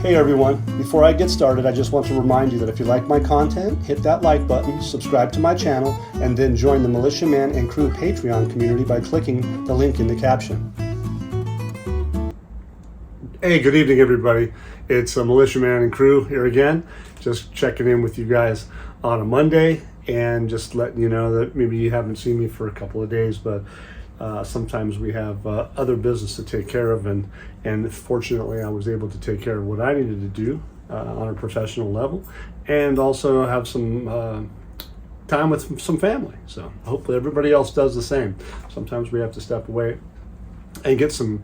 Hey everyone, before I get started, I just want to remind you that if you like my content, hit that like button, subscribe to my channel, and then join the Militiaman and Crew Patreon community by clicking the link in the caption. Hey, good evening everybody. It's Militiaman and Crew here again, just checking in with you guys on a Monday and just letting you know that maybe you haven't seen me for a couple of days, but sometimes we have other business to take care of, and fortunately I was able to take care of what I needed to do on a professional level, and also have some time with some family. So hopefully everybody else does the same. Sometimes we have to step away and get some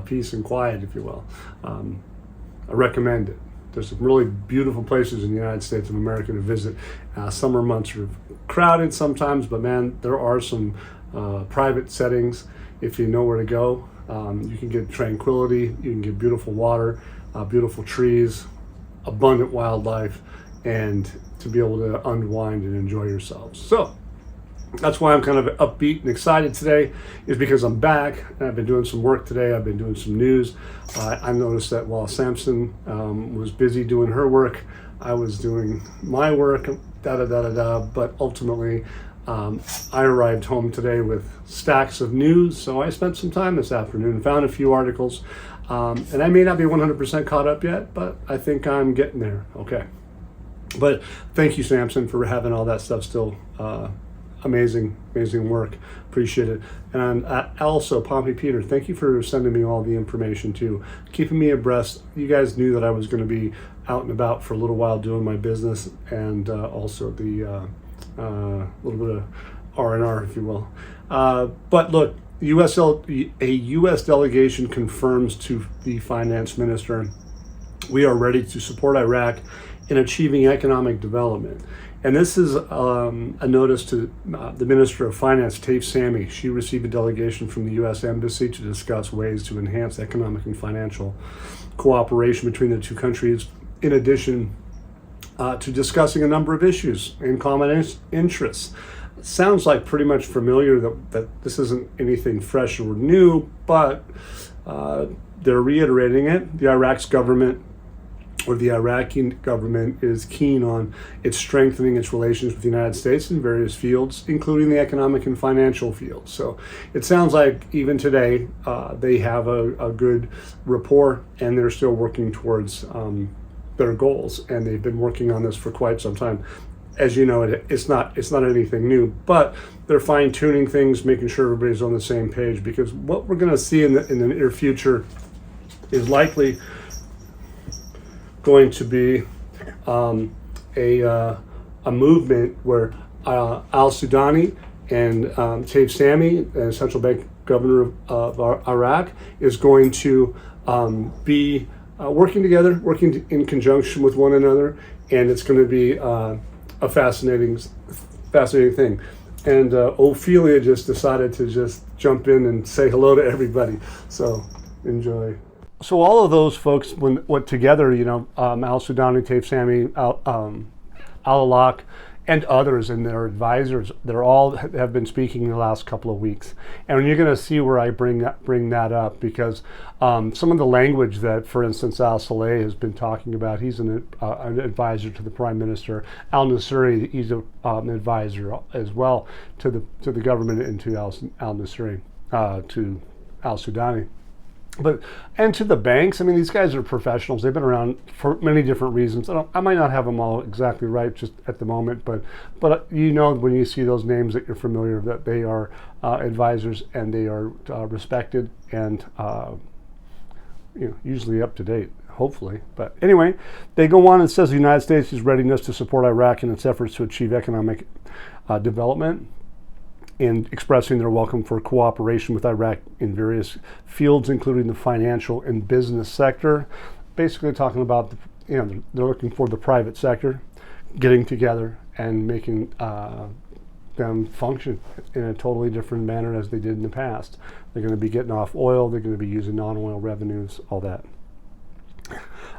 peace and quiet, if you will. I recommend it. There's some really beautiful places in the United States of America to visit. Summer months are crowded sometimes, but man, there are some private settings. If you know where to go, you can get tranquility, you can get beautiful water, beautiful trees, abundant wildlife, and to be able to unwind and enjoy yourselves. So that's why I'm kind of upbeat and excited today, is because I'm back and I've been doing some work today. I've been doing some news. I noticed that while Samson was busy doing her work, I was doing my work, but ultimately I arrived home today with stacks of news, so I spent some time this afternoon, found a few articles, and I may not be 100% caught up yet, but I think I'm getting there. Okay. But thank you, Samson, for having all that stuff still. Amazing work. Appreciate it. And also, Pompey Peter, thank you for sending me all the information too, keeping me abreast. You guys knew that I was going to be out and about for a little while doing my business, and also the little bit of R&R, if you will. But look, a U.S. delegation confirms to the finance minister, we are ready to support Iraq in achieving economic development. And this is a notice to the Minister of Finance, Taif Sami. She received a delegation from the U.S. Embassy to discuss ways to enhance economic and financial cooperation between the two countries, in addition to discussing a number of issues in common interests. Sounds like pretty much familiar, that this isn't anything fresh or new, but they're reiterating it. The Iraqi government is keen on its strengthening its relations with the United States in various fields, including the economic and financial fields. So it sounds like even today they have a good rapport, and they're still working towards their goals, and they've been working on this for quite some time. As you know, it's not anything new, but they're fine-tuning things, making sure everybody's on the same page, because what we're going to see in the near future is likely going to be a movement where Al-Sudani and Taif Sami, the central bank governor of Iraq, is going to be working together, working in conjunction with one another, and it's going to be a fascinating thing. And Ophelia just decided to just jump in and say hello to everybody. So enjoy. So all of those folks, when together, you know, Al-Sudani, Taif Sami, Al-Alaq, and others and their advisors, they're all have been speaking in the last couple of weeks. And you're going to see where I bring that up, because some of the language that, for instance, Al-Saleh has been talking about, he's an advisor to the Prime Minister. Al-Nusairi, he's an advisor as well to the government, and to Al-Nusairi, to Al-Sudani. And to the banks. I mean, these guys are professionals. They've been around for many different reasons. I might not have them all exactly right just at the moment, but you know, when you see those names that you're familiar with, that they are advisors, and they are respected, and usually up to date, hopefully. But anyway, they go on and says the United States' readiness to support Iraq in its efforts to achieve economic development, and expressing their welcome for cooperation with Iraq in various fields, including the financial and business sector. Basically talking about, they're looking for the private sector getting together and making them function in a totally different manner as they did in the past. They're going to be getting off oil, they're going to be using non-oil revenues, all that.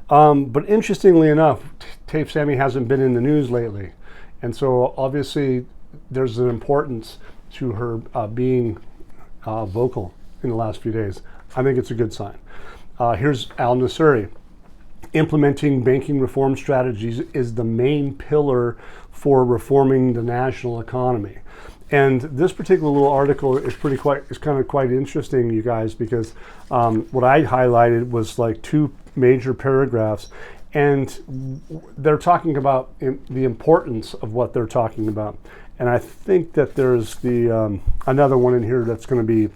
But interestingly enough, Taif Sami hasn't been in the news lately. And so obviously there's an importance to her being vocal in the last few days. I think it's a good sign. Here's Al-Nusairi. implementing banking reform strategies is the main pillar for reforming the national economy. And this particular little article is kind of quite interesting, you guys, because what I highlighted was like two major paragraphs, and they're talking about the importance of what they're talking about. And I think that there's the another one in here that's going to be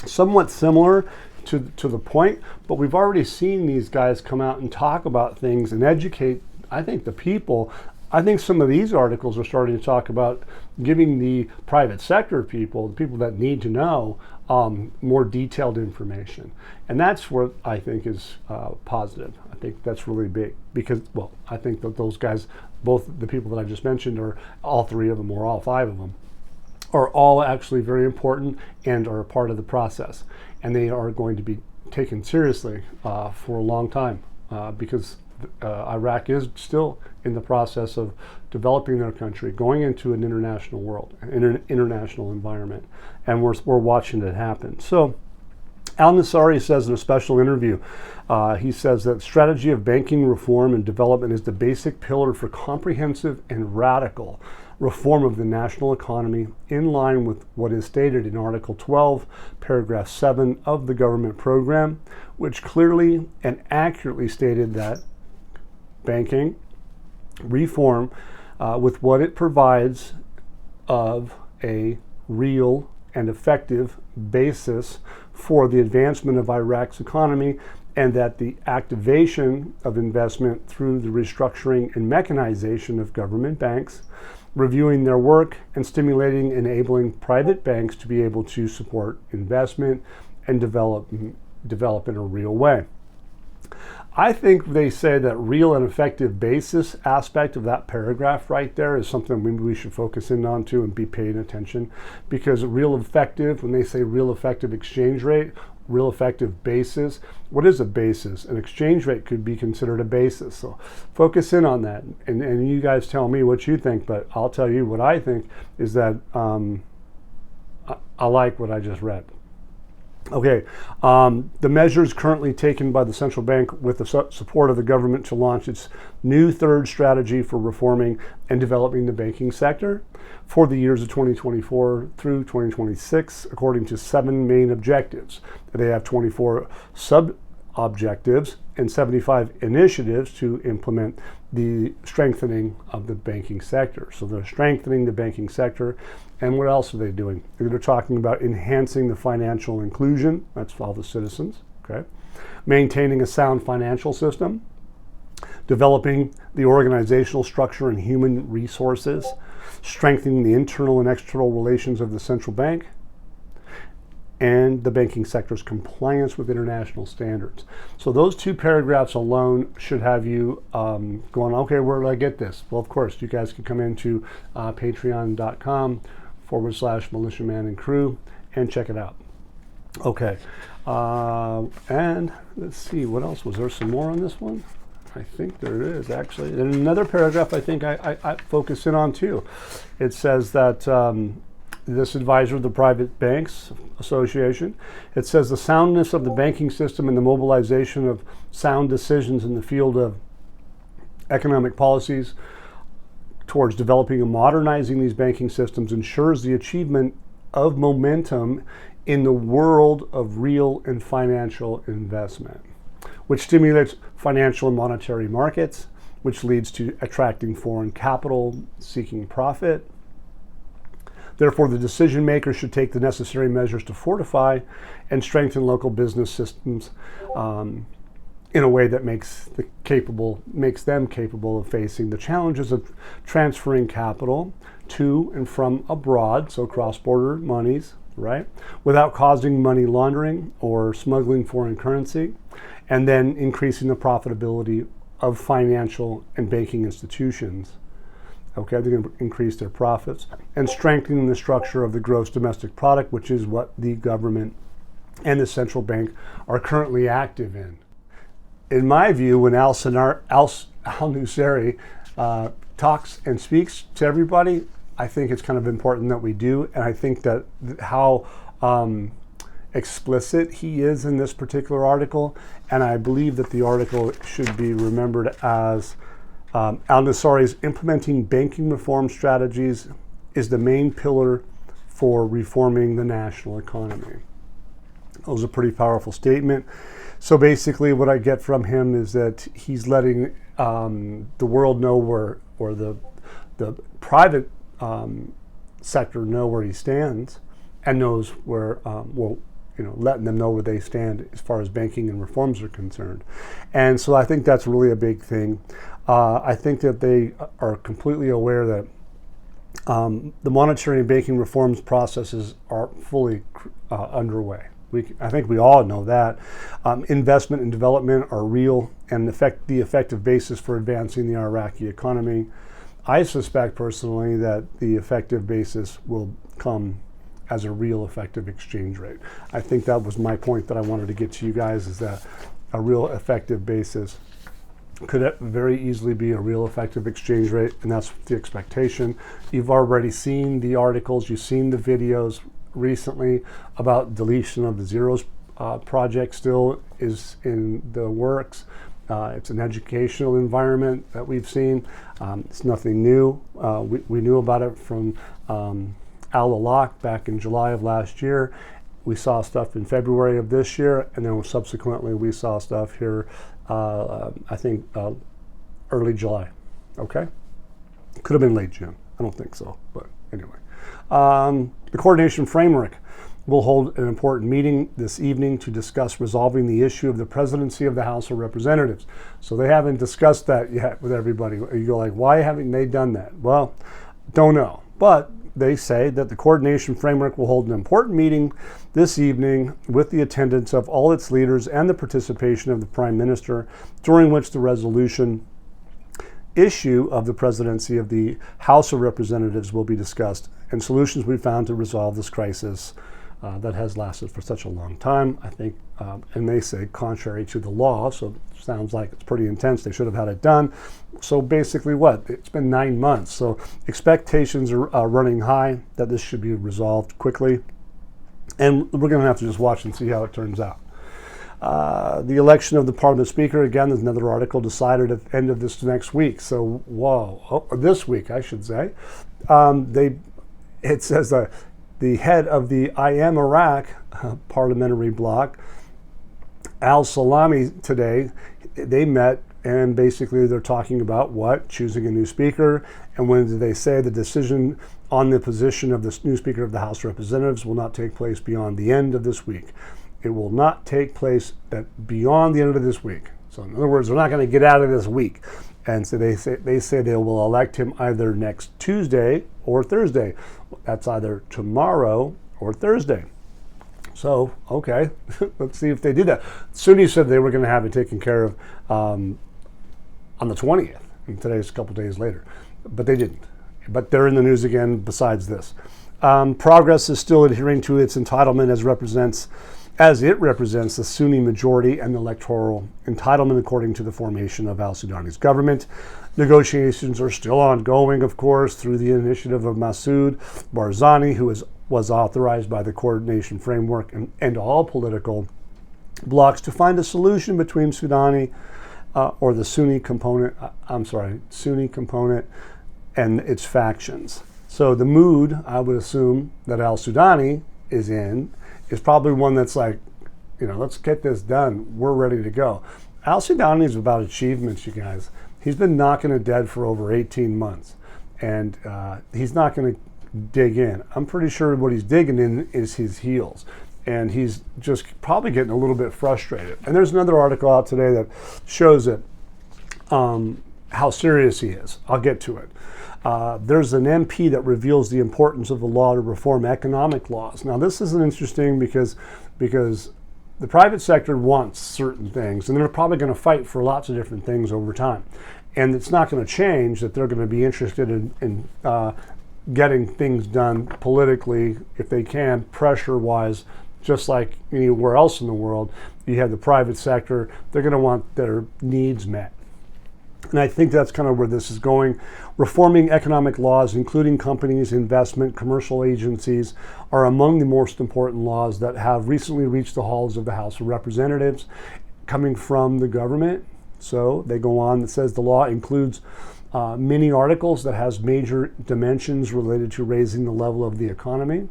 somewhat similar to the point, but we've already seen these guys come out and talk about things and educate, I think, the people. I think some of these articles are starting to talk about giving the private sector people, the people that need to know, more detailed information. And that's what I think is positive. I think that's really big because, well, I think that those guys, both the people that I just mentioned, or all three of them, or all five of them, are all actually very important and are a part of the process. And they are going to be taken seriously for a long time because Iraq is still in the process of developing their country, going into an international world, an international environment, and we're watching it happen. So Al-Nusairi says in a special interview, he says that strategy of banking reform and development is the basic pillar for comprehensive and radical reform of the national economy in line with what is stated in Article 12, Paragraph 7 of the government program, which clearly and accurately stated that banking reform with what it provides of a real and effective basis for the advancement of Iraq's economy, and that the activation of investment through the restructuring and mechanization of government banks, reviewing their work, and stimulating enabling private banks to be able to support investment and develop in a real way. I think they say that real and effective basis aspect of that paragraph right there is something maybe we should focus in on too and be paying attention, because real effective, when they say real effective exchange rate, real effective basis, what is a basis? An exchange rate could be considered a basis. So focus in on that, and you guys tell me what you think, but I'll tell you what I think is that I like what I just read. Okay, the measures currently taken by the central bank with the support of the government to launch its new third strategy for reforming and developing the banking sector for the years of 2024 through 2026, according to 7 main objectives. They have 24 sub-objectives and 75 initiatives to implement the strengthening of the banking sector. So they're strengthening the banking sector. And what else are they doing? They're talking about enhancing the financial inclusion. That's for all the citizens. Okay. Maintaining a sound financial system. Developing the organizational structure and human resources. Strengthening the internal and external relations of the central bank. And the banking sector's compliance with international standards. So those two paragraphs alone should have you going, okay, where do I get this? Well, of course, you guys can come into patreon.com/militiaman and crew and check it out. Okay, and let's see, what else? Was there some more on this one? I think there is, actually. And another paragraph I think I focus in on too. It says that this advisor of the Private Banks Association, it says the soundness of the banking system and the mobilization of sound decisions in the field of economic policies towards developing and modernizing these banking systems ensures the achievement of momentum in the world of real and financial investment, which stimulates financial and monetary markets, which leads to attracting foreign capital seeking profit. Therefore, the decision makers should take the necessary measures to fortify and strengthen local business systems in a way that makes them capable of facing the challenges of transferring capital to and from abroad, so cross-border monies, right, without causing money laundering or smuggling foreign currency, and then increasing the profitability of financial and banking institutions. Okay, they're going to increase their profits and strengthening the structure of the gross domestic product, which is what the government and the central bank are currently active in. In my view, when Al-Nusairi talks and speaks to everybody, I think it's kind of important that we do, and I think that how explicit he is in this particular article, and I believe that the article should be remembered as Al-Nusairi's implementing banking reform strategies is the main pillar for reforming the national economy. That was a pretty powerful statement. So basically what I get from him is that he's letting the world know or the private sector know where he stands, and knows where, letting them know where they stand as far as banking and reforms are concerned. And so I think that's really a big thing. I think that they are completely aware that the monetary and banking reforms processes are fully underway. I think we all know that. Investment and development are real and the effective basis for advancing the Iraqi economy. I suspect personally that the effective basis will come as a real effective exchange rate. I think that was my point that I wanted to get to you guys, is that a real effective basis could very easily be a real effective exchange rate, and that's the expectation. You've already seen the articles, you've seen the videos recently about deletion of the zeros project still is in the works. It's an educational environment that we've seen. It's nothing new. We knew about it from Al-Alaq back in July of last year. We saw stuff in February of this year, and then subsequently we saw stuff here, I think, early July. Okay? Could have been late June. I don't think so, but anyway. The coordination framework will hold an important meeting this evening to discuss resolving the issue of the presidency of the House of Representatives. So they haven't discussed that yet with everybody. You go like, why haven't they done that? Well, don't know. But they say that the coordination framework will hold an important meeting this evening with the attendance of all its leaders and the participation of the Prime Minister, during which the resolution issue of the presidency of the House of Representatives will be discussed and solutions will be found to resolve this crisis that has lasted for such a long time. I think, and they say contrary to the law, so it sounds like it's pretty intense. They should have had it done. So basically what? It's been 9 months. So expectations are running high that this should be resolved quickly. And we're going to have to just watch and see how it turns out. The election of the Parliament Speaker, again, there's another article decided at the end of this next week. So, this week, I should say. It says the head of the I Am Iraq parliamentary bloc, Al-Salami, today, they met, and basically they're talking about what? Choosing a new speaker. And when did they say the decision on the position of the new Speaker of the House of Representatives will not take place beyond the end of this week? It will not take place beyond the end of this week. So in other words, they're not going to get out of this week. And so they say they will elect him either next Tuesday or Thursday. That's either tomorrow or Thursday. So, okay, let's see if they do that. Sunni said they were going to have it taken care of on the 20th, and today's a couple days later. But they didn't. But they're in the news again besides this. Progress is still adhering to its entitlement as it represents the Sunni majority and the electoral entitlement according to the formation of al-Sudani's government. Negotiations are still ongoing, of course, through the initiative of Masoud Barzani, who was authorized by the coordination framework and all political blocs to find a solution between Sudani or the Sunni component and its factions. So the mood, I would assume, that al-Sudani is in is probably one that's like, let's get this done. We're ready to go. Al-Sudani is about achievements, you guys. He's been knocking it dead for over 18 months, and he's not going to dig in. I'm pretty sure what he's digging in is his heels, and he's just probably getting a little bit frustrated. And there's another article out today that shows it, how serious he is. I'll get to it. There's an MP that reveals the importance of the law to reform economic laws. Now, this is interesting because the private sector wants certain things, and they're probably going to fight for lots of different things over time. And it's not going to change that they're going to be interested in getting things done politically, if they can, pressure-wise, just like anywhere else in the world. You have the private sector, they're going to want their needs met. And I think that's kind of where this is going. Reforming economic laws, including companies, investment, commercial agencies, are among the most important laws that have recently reached the halls of the House of Representatives, coming from the government. So they go on, that says the law includes many articles that has major dimensions related to raising the level of the economy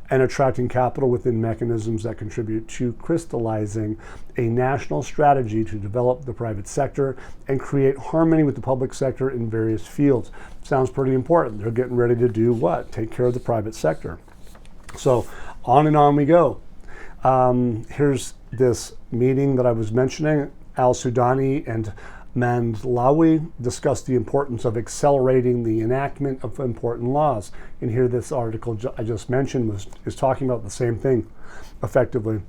and attracting capital within mechanisms that contribute to crystallizing a national strategy to develop the private sector and create harmony with the public sector in various fields. Sounds pretty important. They're getting ready to do what? Take care of the private sector. So on and on we go. Here's this meeting that I was mentioning. Al-Sudani and Mandlawi discussed the importance of accelerating the enactment of important laws. And here, this article I just mentioned is talking about the same thing, effectively.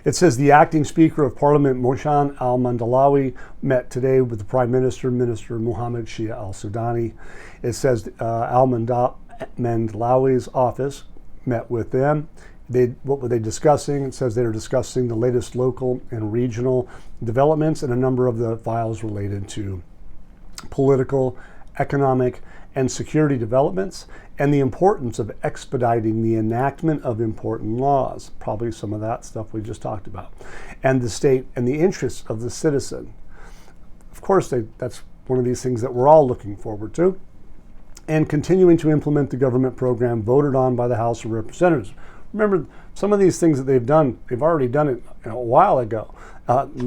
It says the acting Speaker of Parliament, Mohsen Al-Mandlawi, met today with the Prime Minister, Minister Mohammed Shia Al-Sudani. It says Al-Mandlawi's office met with them. What were they discussing? It says they were discussing the latest local and regional developments and a number of the files related to political, economic, and security developments, and the importance of expediting the enactment of important laws, probably some of that stuff we just talked about, and the state and the interests of the citizen. Of course, that's one of these things that we're all looking forward to, and continuing to implement the government program voted on by the House of Representatives. Remember, some of these things that they've done, they've already done it a while ago.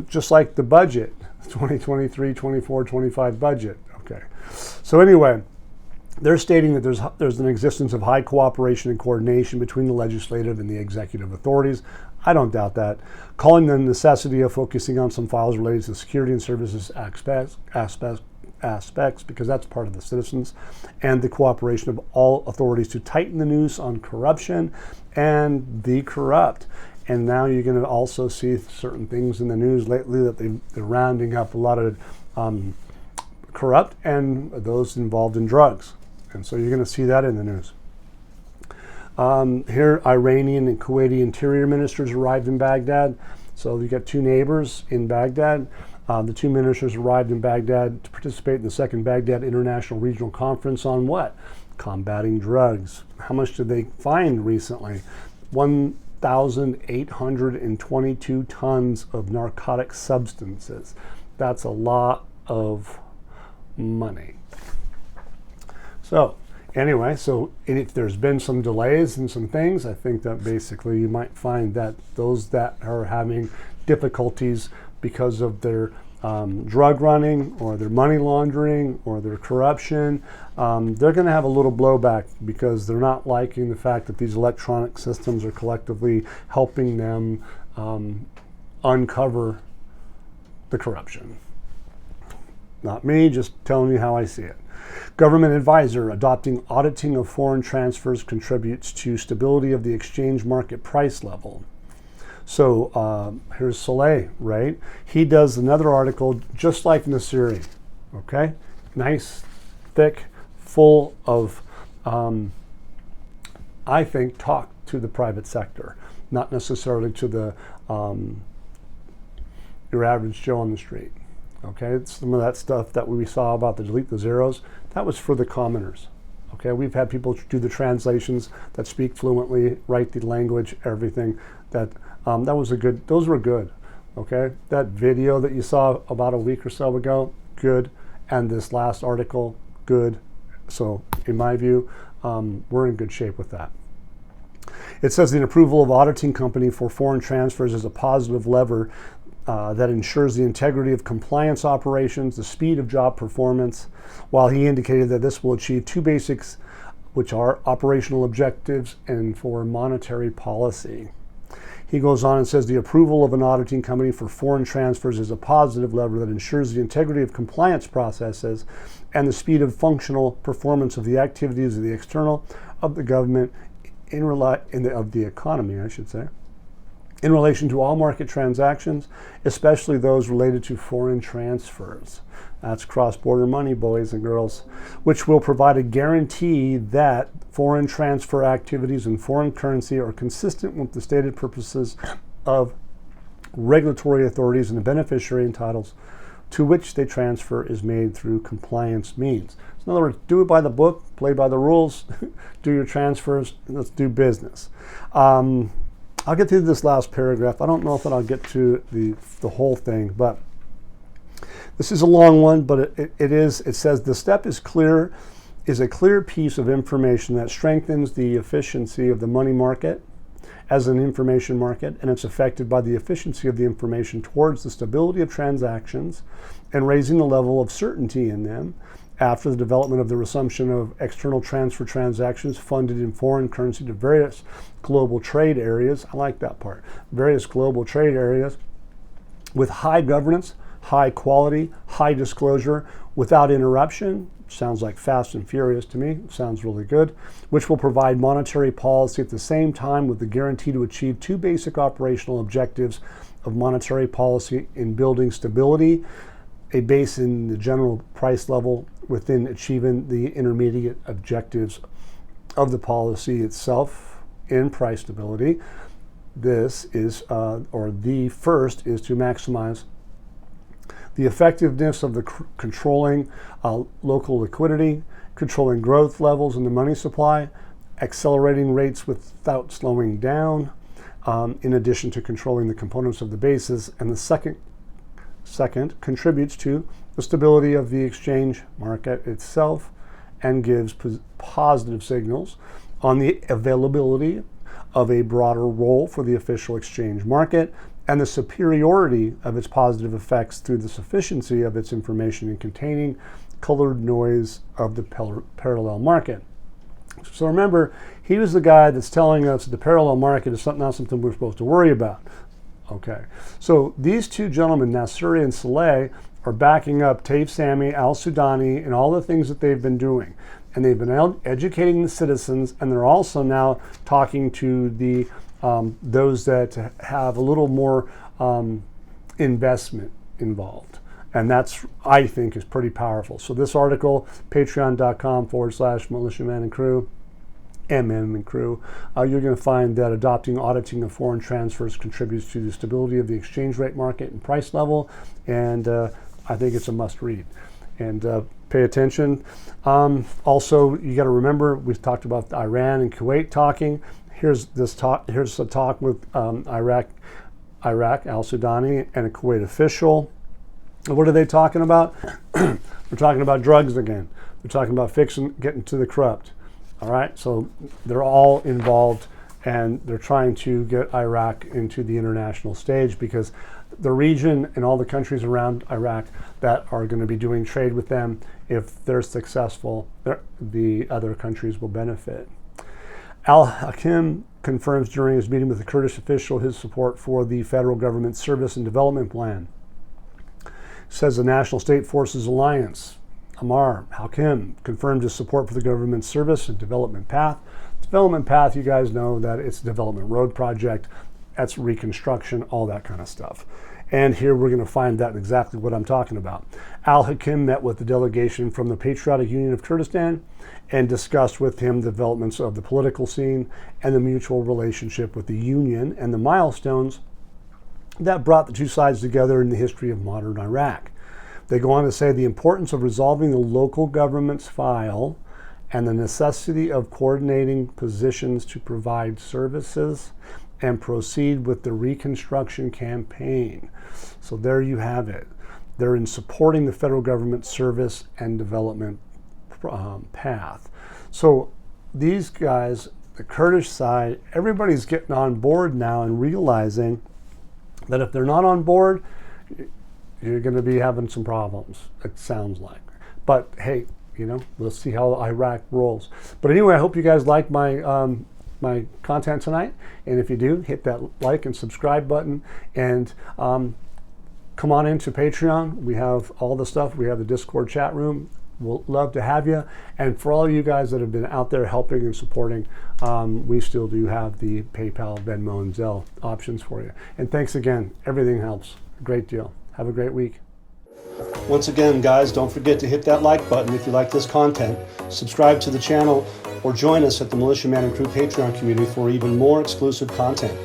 Just like the budget, 2023, 24, 25 budget. Okay. So anyway, they're stating that there's an existence of high cooperation and coordination between the legislative and the executive authorities. I don't doubt that. Calling the necessity of focusing on some files related to security and services aspects, because that's part of the citizens, and the cooperation of all authorities to tighten the noose on corruption and the corrupt. And now you're going to also see certain things in the news lately that they're rounding up a lot of corrupt and those involved in drugs. And so you're going to see that in the news. Here, Iranian and Kuwaiti interior ministers arrived in Baghdad. So you got two neighbors in Baghdad. The two ministers arrived in Baghdad to participate in the second Baghdad International Regional Conference on what? Combating drugs. How much did they find recently? 1,822 tons of narcotic substances. That's a lot of money. So anyway, so if there's been some delays and some things, I think that basically you might find that those that are having difficulties because of their drug running or their money laundering or their corruption, they're going to have a little blowback because they're not liking the fact that these electronic systems are collectively helping them uncover the corruption. Not me, just telling you how I see it. Government advisor adopting auditing of foreign transfers contributes to stability of the exchange market price level. So here's Saleh, right? He does another article just like Nusairi, okay? Nice, thick, full of, I think, talk to the private sector, not necessarily to the your average Joe on the street, okay? Some of that stuff that we saw about the delete the zeros, that was for the commoners, okay? We've had people do the translations that speak fluently, write the language, everything. Those were good, okay? That video that you saw about a week or so ago, good. And this last article, good. So in my view, we're in good shape with that. It says the approval of auditing company for foreign transfers is a positive lever that ensures the integrity of compliance operations, the speed of job performance, while he indicated that this will achieve two basics, which are operational objectives and for monetary policy. He goes on and says the approval of an auditing company for foreign transfers is a positive lever that ensures the integrity of compliance processes and the speed of functional performance of the activities of the external of the government of the economy, I should say, in relation to all market transactions, especially those related to foreign transfers. That's cross-border money, boys and girls, which will provide a guarantee that foreign transfer activities in foreign currency are consistent with the stated purposes of regulatory authorities and the beneficiary entitles to which the transfer is made through compliance means. So in other words, do it by the book, play by the rules, do your transfers, and let's do business. I'll get through this last paragraph. I don't know if I'll get to the whole thing, but this is a long one, but it says the step is a clear piece of information that strengthens the efficiency of the money market as an information market, and it's affected by the efficiency of the information towards the stability of transactions and raising the level of certainty in them after the development of the resumption of external transfer transactions funded in foreign currency to various global trade areas. I like that part. Various global trade areas with high governance, high quality, high disclosure, without interruption. Sounds like Fast and Furious to me. Sounds really good. Which will provide monetary policy at the same time with the guarantee to achieve two basic operational objectives of monetary policy in building stability, a base in the general price level within achieving the intermediate objectives of the policy itself in price stability. This is, or the first is to maximize the effectiveness of the controlling local liquidity, controlling growth levels in the money supply, accelerating rates without slowing down, in addition to controlling the components of the basis. And the second contributes to the stability of the exchange market itself and gives positive signals on the availability of a broader role for the official exchange market and the superiority of its positive effects through the sufficiency of its information in containing colored noise of the parallel market. So remember, he was the guy that's telling us that the parallel market is not something we're supposed to worry about. Okay, so these two gentlemen, Nasseri and Saleh, are backing up Taif Sami, Al-Sudani, and all the things that they've been doing. And they've been educating the citizens, and they're also now talking to the those that have a little more investment involved. And that's, I think, is pretty powerful. So this article, patreon.com/militiaman and crew, MM and crew, you're going to find that adopting auditing of foreign transfers contributes to the stability of the exchange rate market and price level. And I think it's a must read. And pay attention. Also, you got to remember, we've talked about Iran and Kuwait talking. Here's a talk with Iraq, Al-Sudani, and a Kuwait official. What are they talking about? They're talking about drugs again. They're talking about getting to the corrupt. All right, so they're all involved, and they're trying to get Iraq into the international stage because the region and all the countries around Iraq that are going to be doing trade with them, if they're successful, the other countries will benefit. Al-Hakim confirms during his meeting with the Kurdish official his support for the federal government service and development plan. Says the National State Forces Alliance, Amar Hakim, confirmed his support for the government service and development path. Development path, you guys know that it's a development road project. That's reconstruction, all that kind of stuff. And here we're going to find out exactly what I'm talking about. Al-Hakim met with the delegation from the Patriotic Union of Kurdistan and discussed with him the developments of the political scene and the mutual relationship with the Union and the milestones that brought the two sides together in the history of modern Iraq. They go on to say the importance of resolving the local government's file and the necessity of coordinating positions to provide services and proceed with the reconstruction campaign. So there you have it. They're in supporting the federal government service and development path. So these guys, the Kurdish side, everybody's getting on board now and realizing that if they're not on board, you're going to be having some problems, it sounds like. But hey, you know, we'll see how Iraq rolls. But anyway, I hope you guys like my my content tonight, and if you do, hit that like and subscribe button, and come on into Patreon. We have all the stuff. We have the Discord chat room. We'll love to have you. And for all of you guys that have been out there helping and supporting, we still do have the PayPal, Venmo, and Zelle options for you. And thanks again. Everything helps a great deal. Have a great week. Once again, guys, don't forget to hit that like button if you like this content. Subscribe to the channel or join us at the Militia Man and Crew Patreon community for even more exclusive content.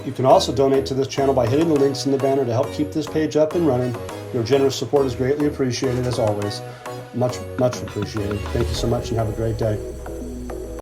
You can also donate to this channel by hitting the links in the banner to help keep this page up and running. Your generous support is greatly appreciated as always. Much appreciated. Thank you so much and have a great day.